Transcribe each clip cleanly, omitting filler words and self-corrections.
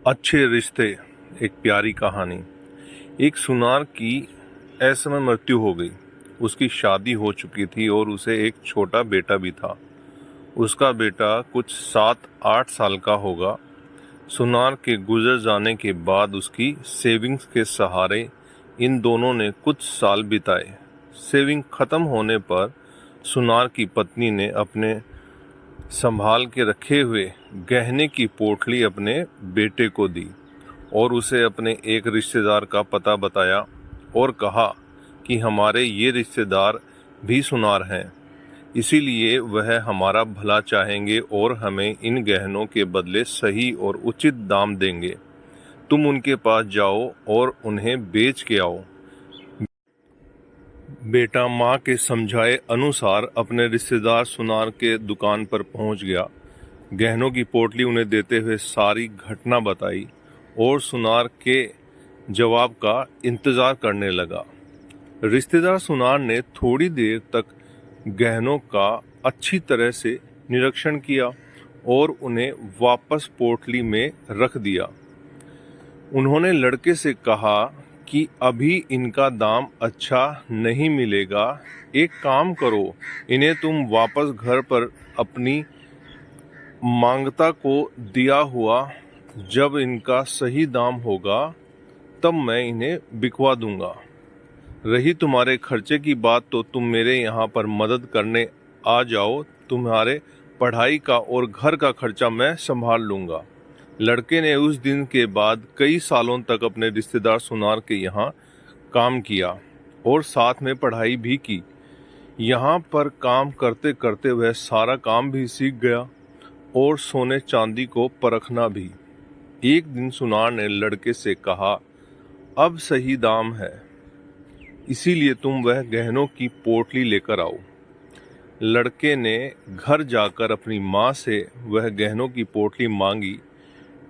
अच्छे रिश्ते, एक प्यारी कहानी। एक सुनार की असमय मृत्यु हो गई। उसकी शादी हो चुकी थी और उसे एक छोटा बेटा भी था। उसका बेटा कुछ 7-8 साल का होगा। सुनार के गुजर जाने के बाद उसकी सेविंग्स के सहारे इन दोनों ने कुछ साल बिताए। सेविंग खत्म होने पर सुनार की पत्नी ने अपने संभाल के रखे हुए गहने की पोटली अपने बेटे को दी और उसे अपने एक रिश्तेदार का पता बताया और कहा कि हमारे ये रिश्तेदार भी सुनार हैं, इसीलिए वह हमारा भला चाहेंगे और हमें इन गहनों के बदले सही और उचित दाम देंगे। तुम उनके पास जाओ और उन्हें बेच के आओ। बेटा माँ के समझाए अनुसार अपने रिश्तेदार सुनार के दुकान पर पहुंच गया। गहनों की पोटली उन्हें देते हुए सारी घटना बताई और सुनार के जवाब का इंतजार करने लगा। रिश्तेदार सुनार ने थोड़ी देर तक गहनों का अच्छी तरह से निरीक्षण किया और उन्हें वापस पोटली में रख दिया। उन्होंने लड़के से कहा कि अभी इनका दाम अच्छा नहीं मिलेगा, एक काम करो, इन्हें तुम वापस घर पर अपनी मांगता को दिया हुआ, जब इनका सही दाम होगा तब मैं इन्हें बिकवा दूंगा। रही तुम्हारे खर्चे की बात तो तुम मेरे यहाँ पर मदद करने आ जाओ, तुम्हारे पढ़ाई का और घर का खर्चा मैं संभाल लूंगा। लड़के ने उस दिन के बाद कई सालों तक अपने रिश्तेदार सुनार के यहाँ काम किया और साथ में पढ़ाई भी की। यहाँ पर काम करते करते वह सारा काम भी सीख गया और सोने चांदी को परखना भी। एक दिन सुनार ने लड़के से कहा, अब सही दाम है, इसीलिए तुम वह गहनों की पोटली लेकर आओ। लड़के ने घर जाकर अपनी माँ से वह गहनों की पोटली मांगी,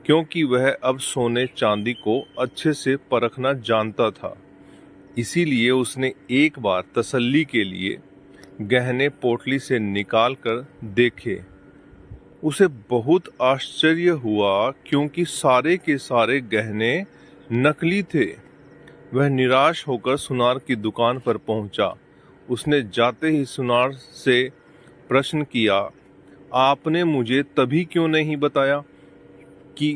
क्योंकि वह अब सोने चांदी को अच्छे से परखना जानता था। इसीलिए उसने एक बार तसल्ली के लिए गहने पोटली से निकाल कर देखे। उसे बहुत आश्चर्य हुआ, क्योंकि सारे के सारे गहने नकली थे। वह निराश होकर सुनार की दुकान पर पहुंचा। उसने जाते ही सुनार से प्रश्न किया, आपने मुझे तभी क्यों नहीं बताया कि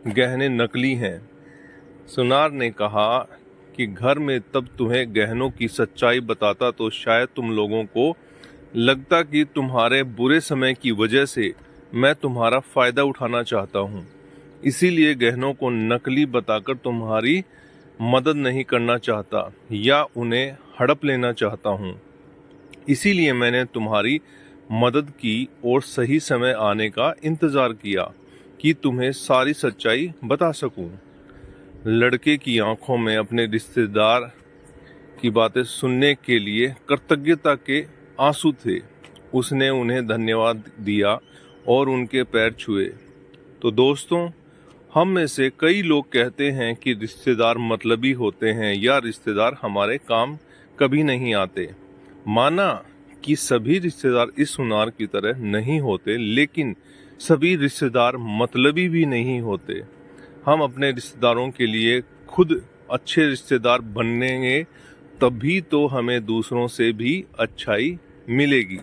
गहने नकली हैं? सुनार ने कहा कि घर में तब तुम्हें गहनों की सच्चाई बताता तो शायद तुम लोगों को लगता कि तुम्हारे बुरे समय की वजह से मैं तुम्हारा फायदा उठाना चाहता हूँ, इसीलिए गहनों को नकली बताकर तुम्हारी मदद नहीं करना चाहता या उन्हें हड़प लेना चाहता हूँ। इसीलिए मैंने तुम्हारी मदद की और सही समय आने का इंतजार किया कि तुम्हें सारी सच्चाई बता सकूं। लड़के की आंखों में अपने रिश्तेदार की बातें सुनने के लिए कृतज्ञता के आंसू थे। उसने उन्हें धन्यवाद दिया और उनके पैर छुए। तो दोस्तों, हम में से कई लोग कहते हैं कि रिश्तेदार मतलबी होते हैं या रिश्तेदार हमारे काम कभी नहीं आते। माना कि सभी रिश्तेदार इस सुनार की तरह नहीं होते, लेकिन सभी रिश्तेदार मतलबी भी नहीं होते। हम अपने रिश्तेदारों के लिए खुद अच्छे रिश्तेदार बनेंगे, तभी तो हमें दूसरों से भी अच्छाई मिलेगी।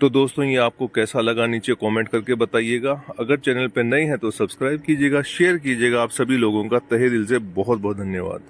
तो दोस्तों, ये आपको कैसा लगा नीचे कमेंट करके बताइएगा। अगर चैनल पर नए हैं तो सब्सक्राइब कीजिएगा, शेयर कीजिएगा। आप सभी लोगों का तहे दिल से बहुत बहुत धन्यवाद।